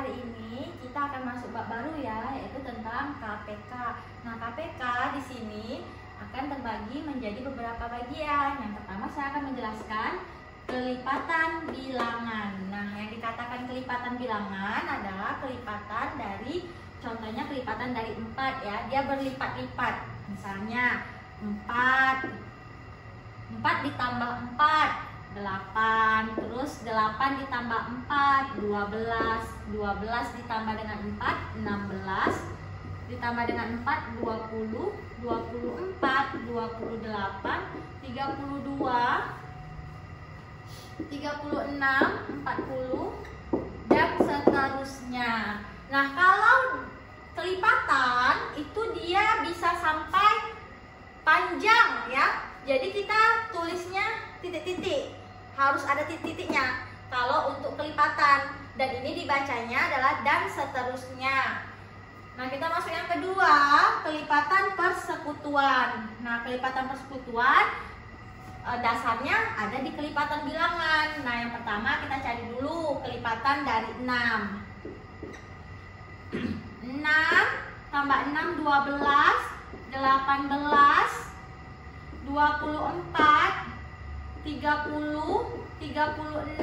hari ini kita akan masuk bab baru ya, yaitu tentang KPK. Nah, KPK di sini akan terbagi menjadi beberapa bagian. Yang pertama saya akan menjelaskan kelipatan bilangan. Nah, yang dikatakan kelipatan bilangan adalah kelipatan dari, contohnya kelipatan dari 4 ya, dia berlipat-lipat. Misalnya 4 ditambah 4 8, terus 8 ditambah 4 12, 12 ditambah dengan 4 16, ditambah dengan 4 20, 24, 28, 32, 36, 40 dan seterusnya. Nah, kalau kelipatan itu dia bisa sampai panjang ya. Jadi kita tulisnya titik-titik, harus ada titik-titiknya kalau untuk kelipatan, dan ini dibacanya adalah dan seterusnya. Nah, kita masuk yang kedua, kelipatan persekutuan. Nah, kelipatan persekutuan dasarnya ada di kelipatan bilangan. Nah, yang pertama kita cari dulu kelipatan dari 6. 6 tambah 6 12, 18, 24, 30, 36,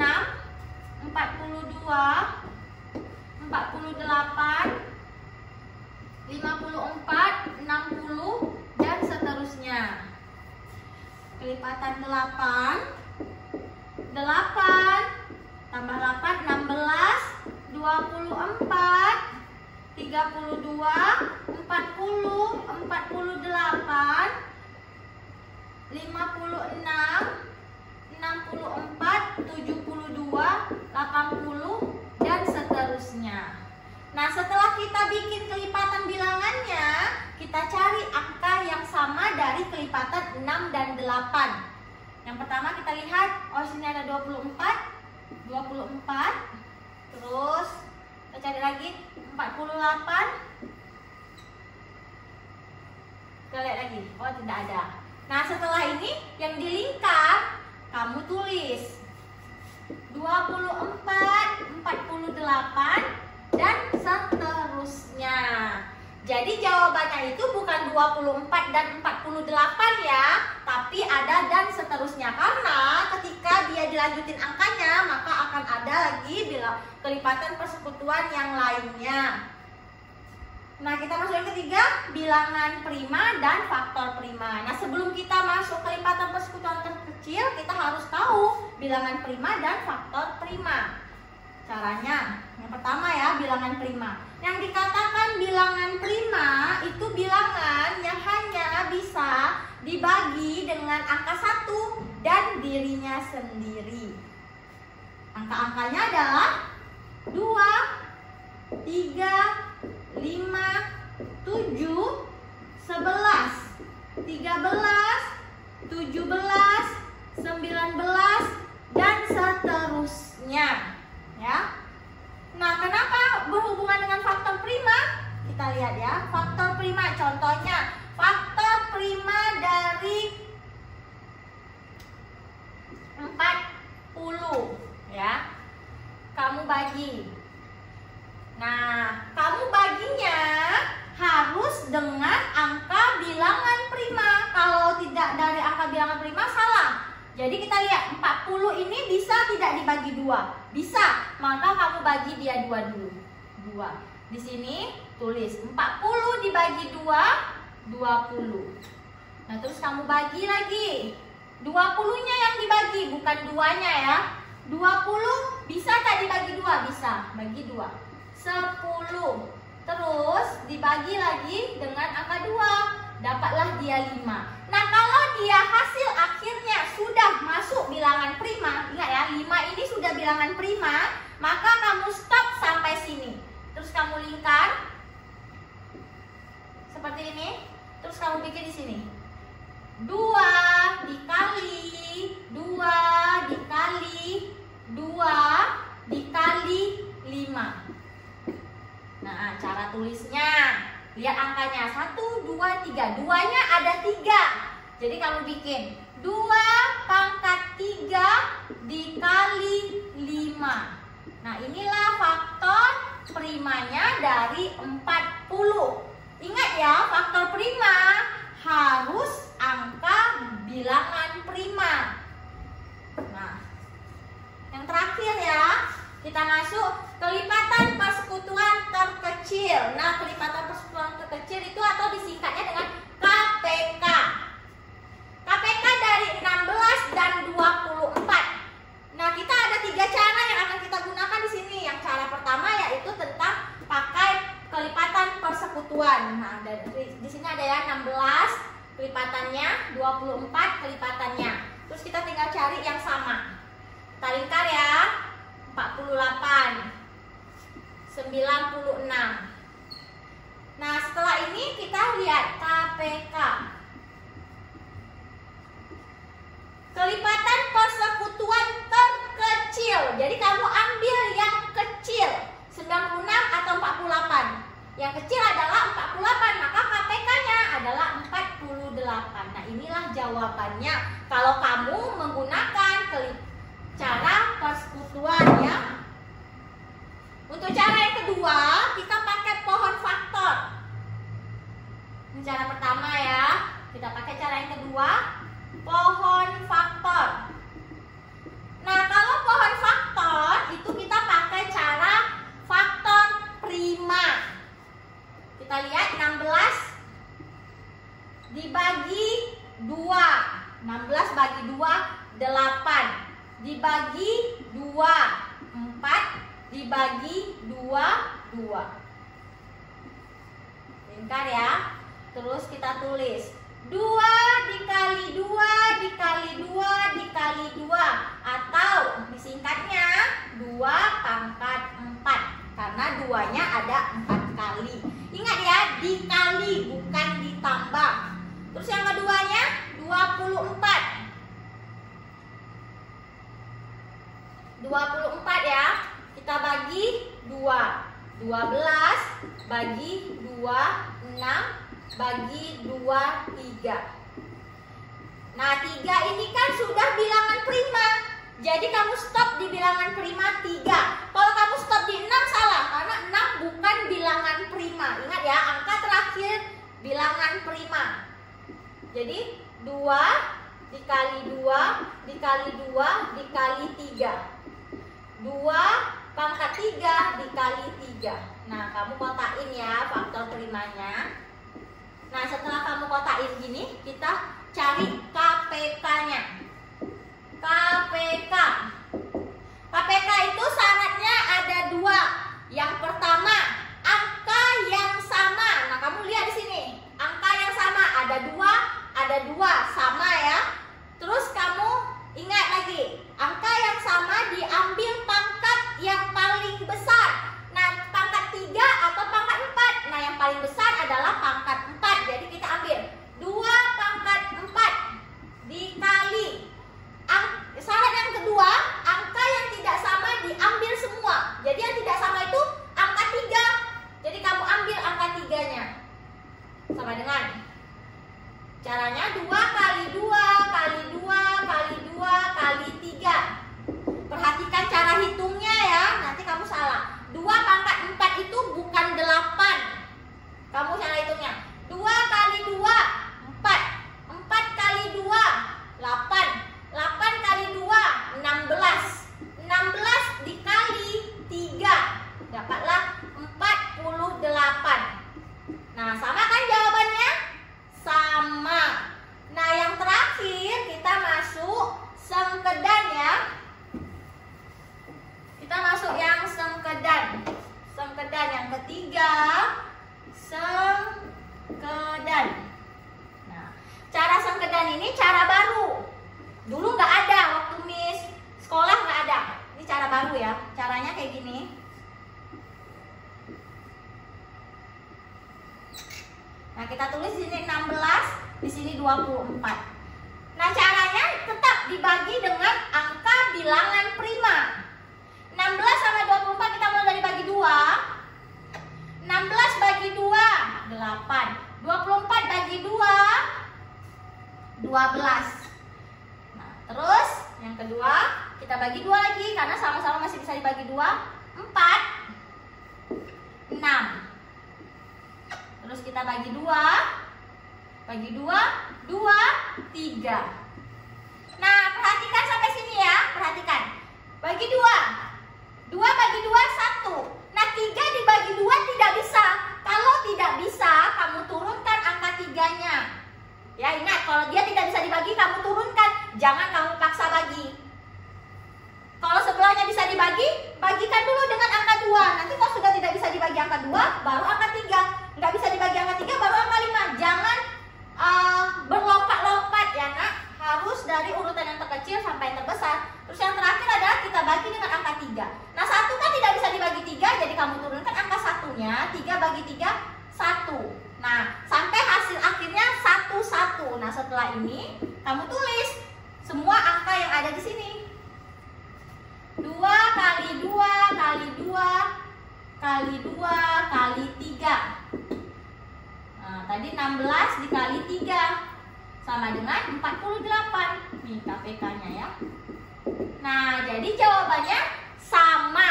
42, 48, 54, 60 dan seterusnya. Kelipatan 8 tambah 8 16, 24, 32, 40, 48, 56, 64, 72, 80 dan seterusnya. Nah, setelah kita bikin kelipatan bilangannya, kita cari angka yang sama dari kelipatan 6 dan 8. Yang pertama kita lihat, oh sini ada 24, terus kita cari lagi 48, kita lihat lagi, oh tidak ada. Nah, setelah ini yang dilingkar kamu tulis 24, 48 dan seterusnya. Jadi jawabannya itu bukan 24 dan 48 ya, tapi ada dan seterusnya, karena ketika dia dilanjutin angkanya maka akan ada lagi kelipatan persekutuan yang lainnya. Nah, kita masuk yang ketiga, bilangan prima dan faktor prima. Nah, sebelum kita masuk kelipatan persekutuan terkecil, kita harus tahu bilangan prima dan faktor prima. Caranya, yang pertama ya, bilangan prima. Yang dikatakan bilangan prima itu bilangan yang hanya bisa dibagi dengan angka 1 dan dirinya sendiri. Angka-angkanya adalah 2, 3, 5, 7, 11, 13, 17, 19 dan seterusnya ya. Nah, kenapa berhubungan dengan faktor prima? Kita lihat ya, faktor prima contohnya, faktor prima dari 40 ya. Kamu bagi. Nah, kamu baginya harus dengan angka bilangan prima. Kalau tidak dari angka bilangan prima salah. Jadi kita lihat 40 ini bisa tidak dibagi 2? Bisa. Maka kamu bagi dia 2 dulu. 2. Di sini tulis 40 dibagi 2, 20. Nah, terus kamu bagi lagi. 20-nya yang dibagi, bukan 2-nya ya. 20 bisa tak dibagi 2? Bisa. Bagi 2. 10. Terus dibagi lagi dengan angka 2, dapatlah dia 5. Nah, kalau dia hasil akhirnya sudah masuk bilangan prima, ingat ya, 5 ini sudah bilangan prima, maka kamu stop sampai sini. Terus kamu lingkar seperti ini. Terus kamu bikin di sini 2 dikali 2 dikali 2 dikali 5. Nah, cara tulisnya, lihat angkanya 1, 2, 3. 2-nya ada 3. Jadi kamu bikin 2 pangkat 3 dikali 5. Nah, inilah faktor primanya dari 40. Ingat ya, faktor prima harus angka bilangan prima. Nah, yang terakhir ya, kita masuk kelipatan persekutuan terkecil. Nah, kelipatan persekutuan terkecil itu atau disingkatnya dengan KPK. KPK dari 16 dan 24. Nah, kita ada 3 cara yang akan kita gunakan di sini. Yang cara pertama yaitu tentang pakai kelipatan persekutuan. Nah, di sini ada ya 16 kelipatannya, 24 kelipatannya. Terus kita tinggal cari yang sama. Kita lingkar ya. 48, 96. Nah, setelah ini kita lihat KPK. Kelipatan persekutuan terkecil. Jadi kamu ambil yang kecil, 96 atau 48. Yang kecil adalah 48, maka KPK-nya adalah 48. Nah, inilah jawabannya kalau kamu menggunakan cara persekutuan ya. Untuk cara yang kedua, kita pakai pohon faktor. Ini cara pertama ya. Kita pakai cara yang kedua, pohon faktor. Nah, kalau pohon faktor itu kita pakai cara faktor prima. Kita lihat 16 dibagi 2. 16 bagi 2, 8. Dibagi 2, 4. Dibagi 2, 2. Lingkar ya. Terus kita tulis 2 dikali 2 dikali 2 dikali 2. Atau disingkatnya 2 pangkat 4. Karena 2-nya ada 4 kali. Ingat ya, dikali bukan ditambah. Terus yang keduanya 24. 24 ya. Kita bagi 2. 12 bagi 2, 6 bagi 2, 3. Nah, 3 ini kan sudah bilangan prima. Jadi kamu stop di bilangan prima 3. Kalau kamu stop di 6 salah, karena 6 bukan bilangan prima. Ingat ya, angka terakhir bilangan prima. Jadi 2 dikali 2 dikali 2 dikali 3. 2 pangkat 3 dikali 3. Nah, kamu kotain ya faktor primanya. Nah, setelah kamu kotain gini, kita cari KPK-nya. KPK. KPK itu syaratnya ada 2. Yang pertama, angka yang sama. Nah, kamu lihat di sini. Angka yang sama ada 2 sama ya. Terus kamu ingat lagi, angka yang sama diambil pangkat yang paling besar. Nah, pangkat 3 atau pangkat 4. Nah, yang paling besar adalah pangkat 4. Jadi kita ambil 2 pangkat 4 dikali. Syarat yang kedua, angka yang tidak sama diambil semua. Jadi yang tidak sama itu angka 3. Jadi kamu ambil angka 3-nya. Sama dengan caranya 2 kali 2 kali 2 kali 2 kali 3. Perhatikan cara hitungnya ya, nanti kamu salah. 2 pangkat 4 itu bukan 8. Kamu salah hitungnya. 2 kali 2, 4. 4 kali 2, 8. 8 kali 2, 16. 16 dikali 3. Dapatlah 48. Nah, sama kan jawabannya? Sama. Nah, yang terakhir kita masuk sengkedan ya. Kita masuk yang sengkedan. Sengkedan yang ketiga, sengkedan. Nah, cara sengkedan ini cara baru. Dulu nggak ada, waktu Miss sekolah nggak ada. Ini cara baru ya. Caranya kayak gini. Nah, kita tulis di sini 16, di sini 24. Nah, caranya tetap dibagi dengan angka bilangan prima. 16 sama 24 kita mulai dari bagi 2. 16 bagi 2, 8. 24 bagi 2, 12. Nah, terus yang kedua kita bagi 2 lagi karena sama-sama masih bisa dibagi 2, 4. 6. Terus kita bagi 2. Bagi 2, 2, 3. Nah, perhatikan sampai sini ya. Perhatikan. Bagi 2. 2 bagi 2, 1. Nah, 3 dibagi 2 tidak bisa. Kalau tidak bisa, kamu turunkan angka 3-nya. Ya, ingat, kalau dia tidak bisa dibagi, kamu turunkan. Jangan kamu paksa bagi. Kalau sebelahnya bisa dibagi, bagikan dulu dengan angka 2. Nanti kalau sudah tidak bisa dibagi angka 2, baru angka 3. Nggak bisa dibagi angka 3, baru angka 5. Jangan berlompat-lompat ya nak. Harus dari urutan yang terkecil sampai yang terbesar. Terus yang terakhir adalah kita bagi dengan angka 3. Nah, 1 kan tidak bisa dibagi 3, jadi kamu turunkan angka 1-nya. 3 bagi 3, 1. Nah, sampai hasil akhirnya 1, 1. Nah, setelah ini kamu tulis semua angka yang ada di sini. 2 kali 2 kali 2 kali 2 kali 3. Nah, tadi 16 dikali 3 sama dengan 48. Nih KPK-nya ya. Nah, jadi jawabannya sama.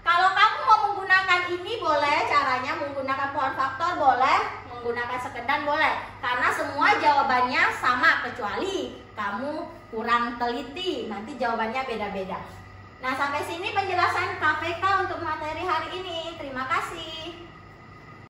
Kalau kamu mau menggunakan ini boleh, caranya menggunakan pohon faktor boleh, menggunakan sekedar boleh. Karena semua jawabannya sama kecuali kamu kurang teliti. Nanti jawabannya beda-beda. Nah, sampai sini penjelasan KPK untuk materi hari ini. Terima kasih.